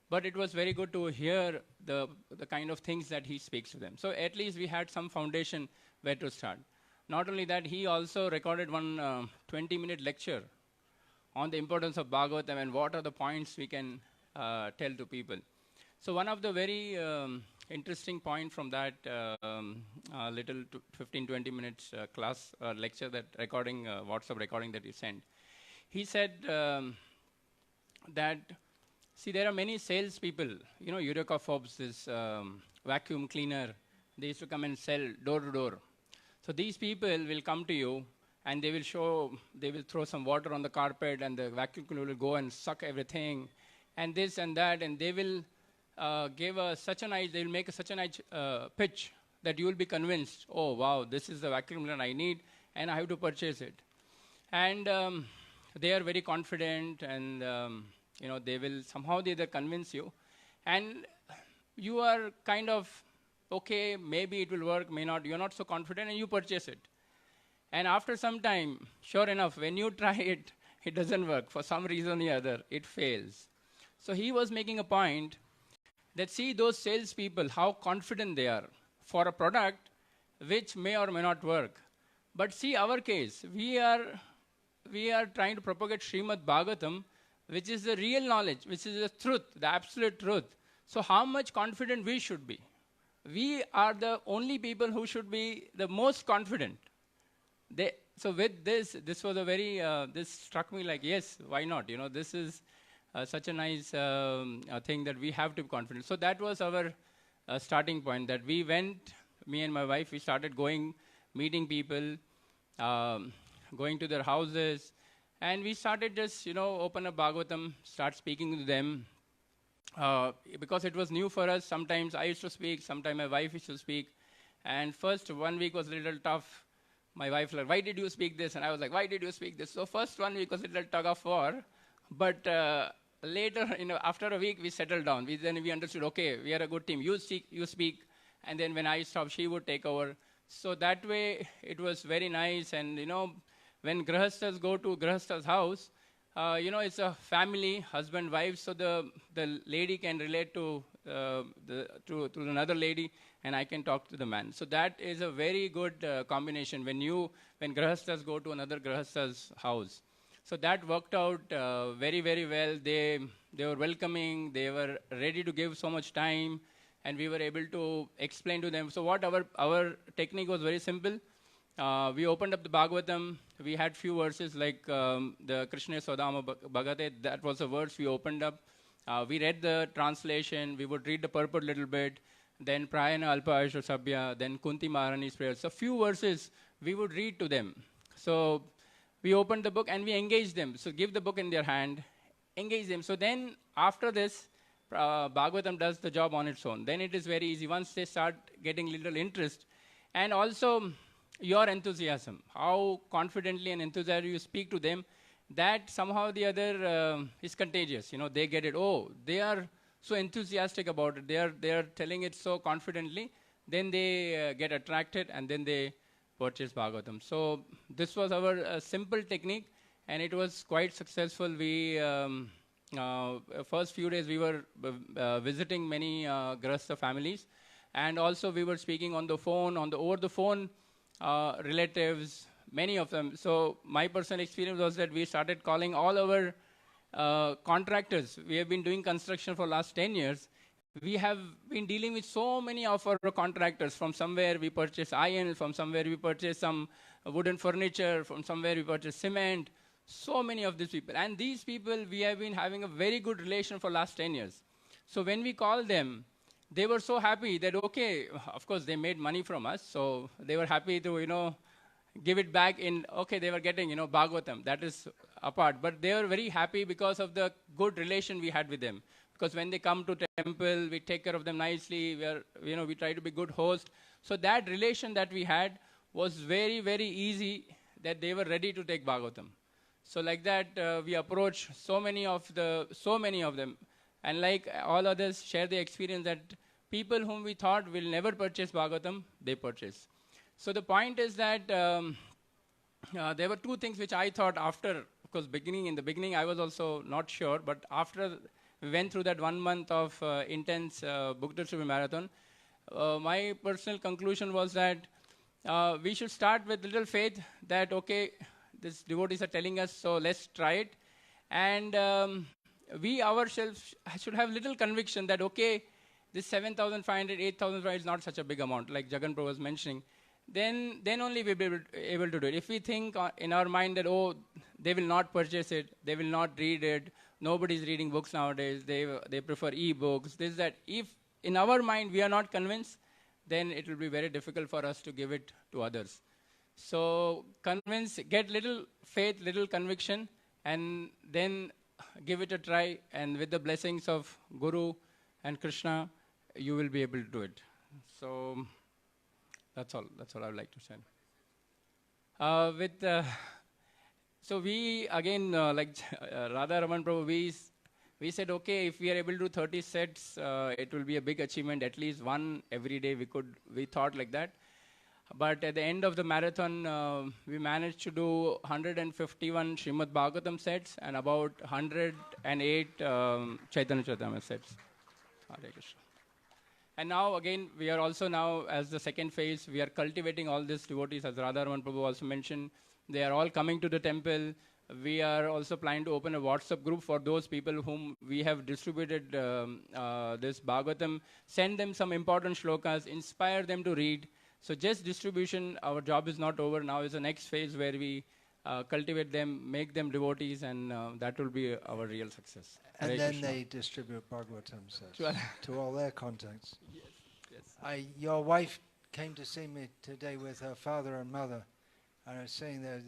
but it was very good to hear the kind of things that he speaks to them. So at least we had some foundation where to start. Not only that, he also recorded one 20-minute lecture on the importance of Bhagavatam and what are the points we can tell to people. So one of the very interesting point from that little 15-20 minutes class lecture, that recording, WhatsApp recording that he sent, he said that, see, there are many salespeople, you know, Eureka Forbes, this vacuum cleaner, they used to come and sell door to door. So these people will come to you and they will throw some water on the carpet and the vacuum cleaner will go and suck everything and this and that, and they will they'll make such a nice pitch that you will be convinced, oh wow, this is the vacuum cleaner I need and I have to purchase it. And they are very confident and you know, they will somehow either convince you, and you are kind of, okay, maybe it will work, may not, you're not so confident, and you purchase it. And after some time, sure enough, when you try it, it doesn't work. For some reason or the other, it fails. So he was making a point that see those salespeople, how confident they are for a product which may or may not work. But see our case, we are trying to propagate Srimad Bhagavatam, which is the real knowledge, which is the truth, the absolute truth. So how much confident we should be? We are the only people who should be the most confident. So with this was a very, this struck me like, yes, why not? You know, this is such a nice thing that we have to be confident. So that was our starting point, that we went, me and my wife, we started going, meeting people, going to their houses, and we started just, open up Bhagavatam, start speaking to them. Because it was new for us, sometimes I used to speak, sometimes my wife used to speak. And first 1 week was a little tough. My wife was like, why did you speak this? And I was like, why did you speak this? So first 1 week was a little tug of war. But later, after a week, we settled down. Then we understood, okay, we are a good team. You speak. And then when I stopped, she would take over. So that way, it was very nice. And, when Grahasthas go to Grahastha's house, it's a family, husband, wife, so the lady can relate to another lady, and I can talk to the man. So that is a very good combination when Grahasthas go to another Grahastha's house. So that worked out very, very well. They were welcoming, they were ready to give so much time, and we were able to explain to them. So what our technique was very simple. We opened up the Bhagavatam. We had few verses like the Krishna Swadama Bhagate. That was the verse we opened up. We read the translation. We would read the purport a little bit. Then Prayana Alpa Ayusha Sabhya. Then Kunti Maharani's prayers. So few verses we would read to them. So we opened the book and we engaged them. So give the book in their hand, engage them. So then after this, Bhagavatam does the job on its own. Then it is very easy once they start getting little interest. And also your enthusiasm, how confidently and enthusiastically you speak to them, that somehow the other is contagious. They get it. Oh, they are so enthusiastic about it. They are telling it so confidently. Then they get attracted and then they purchase Bhagavatam. So this was our simple technique, and it was quite successful. We first few days we were visiting many Grahastha families, and also we were speaking on the phone, over the phone. Relatives, many of them. So my personal experience was that we started calling all our contractors. We have been doing construction for last 10 years. We have been dealing with so many of our contractors. From somewhere we purchase iron, from somewhere we purchase some wooden furniture, from somewhere we purchase cement. So many of these people. And these people, we have been having a very good relation for last 10 years. So when we call them, they were so happy that, okay, of course, they made money from us, so they were happy to, give it back in, okay, they were getting, Bhagavatam. That is apart. But they were very happy because of the good relation we had with them. Because when they come to temple, we take care of them nicely. We try to be good host. So that relation that we had was very, very easy that they were ready to take Bhagavatam. So like that, we approached so many of them. And like all others, share the experience that people whom we thought will never purchase Bhagavatam, they purchase. So the point is that there were two things which I thought after, of course, in the beginning I was also not sure, but after we went through that 1 month of intense book distribution marathon, my personal conclusion was that we should start with little faith that, okay, these devotees are telling us, so let's try it. And we ourselves should have little conviction that, okay, this 7,500, 8,000 is not such a big amount, like Jagan Prabhu was mentioning. Then only we'll be able to do it. If we think in our mind that, oh, they will not purchase it, they will not read it, nobody's reading books nowadays, they prefer e-books, this, that. If in our mind we are not convinced, then it will be very difficult for us to give it to others. So get little faith, little conviction, and then give it a try, and with the blessings of Guru and Krishna, you will be able to do it. So that's all I would like to say. So we, again, like Radha Raman Prabhu, we said, okay, if we are able to do 30 sets, it will be a big achievement, at least one every day we thought like that. But at the end of the marathon, we managed to do 151 Srimad Bhagavatam sets and about 108 Chaitanya Charitamrita sets. Hare Krishna. And now again, we are also now, as the second phase, we are cultivating all these devotees, as Radharaman Prabhu also mentioned. They are all coming to the temple. We are also planning to open a WhatsApp group for those people whom we have distributed this Bhagavatam. Send them some important shlokas, inspire them to read. So just distribution, our job is not over. Now is the next phase where we cultivate them, make them devotees, and that will be our real success. And Hare then Krishna. they distribute Bhagavatam Sure. to all their contacts. Yes. Your wife came to see me today with her father and mother, and I was saying that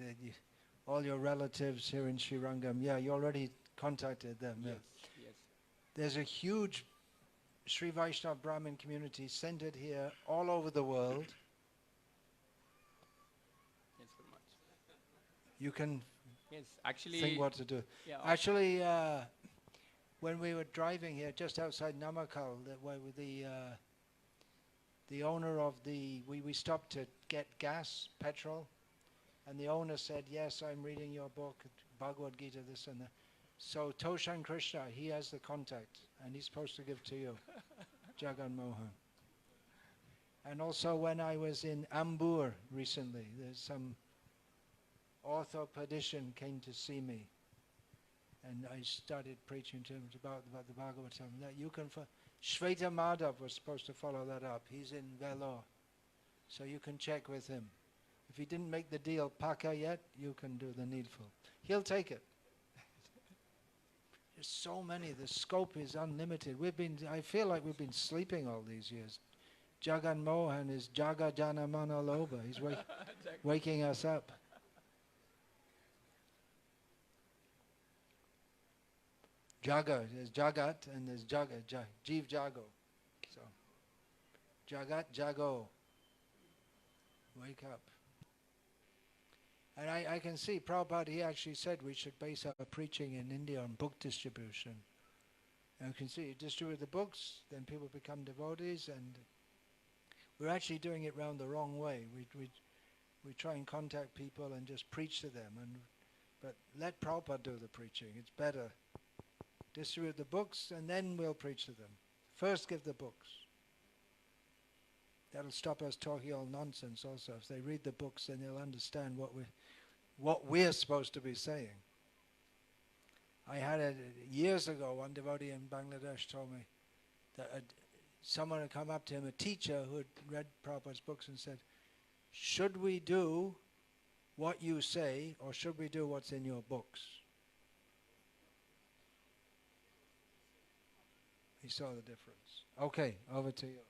all your relatives here in Sri Rangam, you already contacted them. Yes. There's a huge Sri Vaishnava Brahmin community centered here all over the world. Yes, very much. You can Actually, think what to do. Yeah, Actually, when we were driving here, just outside Namakkal, the owner of we stopped to get gas, petrol, and the owner said, "Yes, I'm reading your book, Bhagavad Gita, this and that." So Toshan Krishna, he has the contact, and he's supposed to give to you, Jagan Mohan. And also when I was in Ambur recently, there's some orthopedician came to see me, and I started preaching to him about the Bhagavatam. That you can Shveta Madhav was supposed to follow that up. He's in Vellore, so you can check with him. If he didn't make the deal Paka yet, you can do the needful. He'll take it. There's so many. The scope is unlimited. I feel like we've been sleeping all these years. Jagan Mohan is Jaga Jana Mana Loba. He's waking us up. Jaga, there's Jagat and there's Jeev Jago. So, Jagat Jago. Wake up. And I can see Prabhupada, he actually said we should base our preaching in India on book distribution. And you can see, you distribute the books, then people become devotees, and we're actually doing it round the wrong way. We try and contact people and just preach to them, but let Prabhupada do the preaching. It's better. Distribute the books, and then we'll preach to them. First give the books. That'll stop us talking all nonsense also. If they read the books, then they'll understand what we're supposed to be saying. I had years ago, one devotee in Bangladesh told me that someone had come up to him, a teacher who had read Prabhupada's books, and said, "Should we do what you say, or should we do what's in your books?" He saw the difference. Okay, over to you.